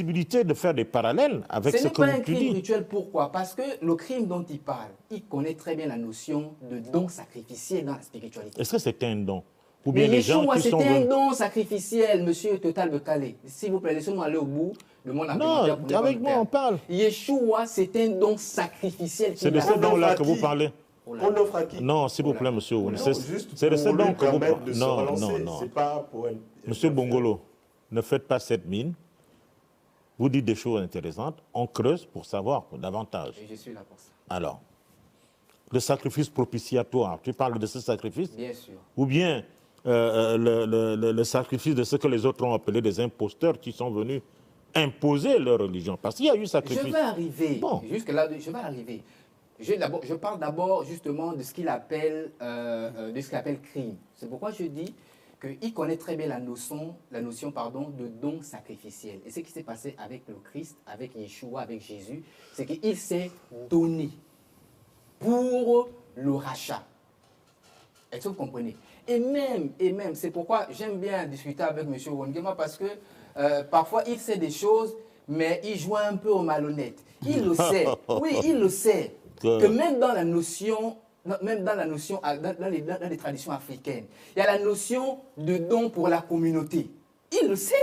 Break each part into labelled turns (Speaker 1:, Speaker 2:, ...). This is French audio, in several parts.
Speaker 1: possibilité de faire des parallèles avec ce que
Speaker 2: Ce n'est pas un
Speaker 1: tu
Speaker 2: crime
Speaker 1: dis.
Speaker 2: rituel, pourquoi? Parce que le crime dont il parle, il connaît très bien la notion de don sacrificiel dans la spiritualité.
Speaker 1: Est-ce que c'était un don? Ou
Speaker 2: Mais
Speaker 1: bien les gens
Speaker 2: Yeshua,
Speaker 1: qui sont
Speaker 2: c'était un
Speaker 1: venus...
Speaker 2: don sacrificiel, monsieur Total Bekale. S'il vous plaît, laissez-moi aller au bout de mon argumentaire.
Speaker 1: Non, avec moi on parle.
Speaker 2: Yeshua, c'est un don sacrificiel.
Speaker 1: C'est de ce don-là que vous parlez.
Speaker 2: Oh là
Speaker 3: On
Speaker 2: là.
Speaker 3: offre à qui?
Speaker 1: Non, s'il vous plaît, monsieur.
Speaker 3: Non,
Speaker 1: C'est
Speaker 3: juste
Speaker 1: de ce
Speaker 3: pour
Speaker 1: don
Speaker 3: lui
Speaker 1: que vous
Speaker 3: permettre de
Speaker 1: parlez.
Speaker 3: se
Speaker 1: Non,
Speaker 3: relancer.
Speaker 1: non, non.
Speaker 3: C'est pas pour un...
Speaker 1: Monsieur Bongolo, ne faites pas cette mine. Vous dites des choses intéressantes. On creuse pour savoir davantage.
Speaker 2: Et je suis là pour ça.
Speaker 1: Alors, le sacrifice propitiatoire, tu parles de ce sacrifice?
Speaker 2: Bien sûr.
Speaker 1: Ou bien le sacrifice de ce que les autres ont appelé des imposteurs qui sont venus imposer leur religion. Parce qu'il y a eu sacrifice.
Speaker 2: Je vais arriver.
Speaker 1: Bon.
Speaker 2: Jusque-là, je vais arriver. Je parle d'abord justement de ce qu'il appelle, crime. C'est pourquoi je dis qu'il connaît très bien la notion de don sacrificiel. Et ce qui s'est passé avec le Christ, avec Yeshua, avec Jésus, c'est qu'il s'est donné pour le rachat. Est-ce que vous comprenez? Et même, c'est pourquoi j'aime bien discuter avec M. Wongema, parce que parfois il sait des choses, mais il joue un peu au malhonnête. Il le sait, oui, il le sait, que même dans la notion, dans les traditions africaines, il y a la notion de don pour la communauté. Il le sait.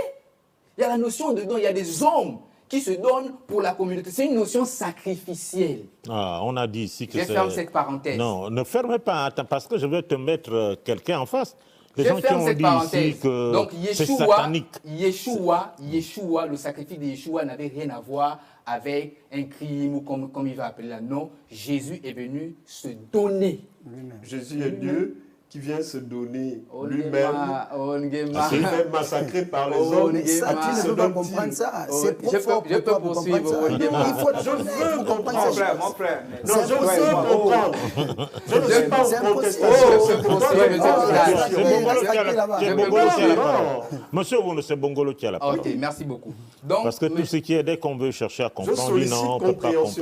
Speaker 2: Il y a la notion de don, il y a des hommes qui se donnent pour la communauté. C'est une notion sacrificielle.
Speaker 1: Ah, on a dit ici que
Speaker 2: je
Speaker 1: c'est...
Speaker 2: ferme cette parenthèse.
Speaker 1: Non, ne fermez pas, attends, parce que je vais te mettre quelqu'un en face. Les
Speaker 2: Je
Speaker 1: gens qui
Speaker 2: ferme
Speaker 1: ont
Speaker 2: cette
Speaker 1: dit
Speaker 2: parenthèse.
Speaker 1: ici que
Speaker 2: Donc
Speaker 1: c'est satanique.
Speaker 2: Yeshua, le sacrifice de Yeshua n'avait rien à voir avec un crime ou comme il va appeler là. Non, Jésus est venu se donner.
Speaker 3: Jésus est Dieu qui vient se donner lui-même,
Speaker 2: Ongema.
Speaker 3: se fait massacrer par les hommes.
Speaker 2: Ça,
Speaker 3: À qui
Speaker 2: tu
Speaker 3: se
Speaker 2: ne
Speaker 4: peux pas
Speaker 3: donne-t-il?
Speaker 4: comprendre ça. C'est
Speaker 2: Je peux poursuivre.
Speaker 4: Ongema. Il faut
Speaker 3: Je veux comprendre
Speaker 2: Mon
Speaker 3: ça.
Speaker 2: frère, mon frère.
Speaker 3: Non, je veux comprendre. Je ne suis pas
Speaker 4: C'est
Speaker 3: en
Speaker 4: impossible.
Speaker 3: contestation.
Speaker 2: Oh, c'est possible,
Speaker 1: C'est Bongolo qui a la
Speaker 4: là-bas.
Speaker 1: c'est
Speaker 2: Je
Speaker 1: Bongolo
Speaker 2: peux
Speaker 1: qui a la
Speaker 2: poursuivre.
Speaker 1: parole. Monsieur Ouno, c'est Bongolo qui a la parole.
Speaker 2: Ok, merci beaucoup. Donc,
Speaker 1: Parce que tout ce qui est, dès qu'on veut chercher à comprendre, on dit
Speaker 3: sollicite
Speaker 1: non, on ne peut pas
Speaker 3: compréhension.
Speaker 1: comprendre.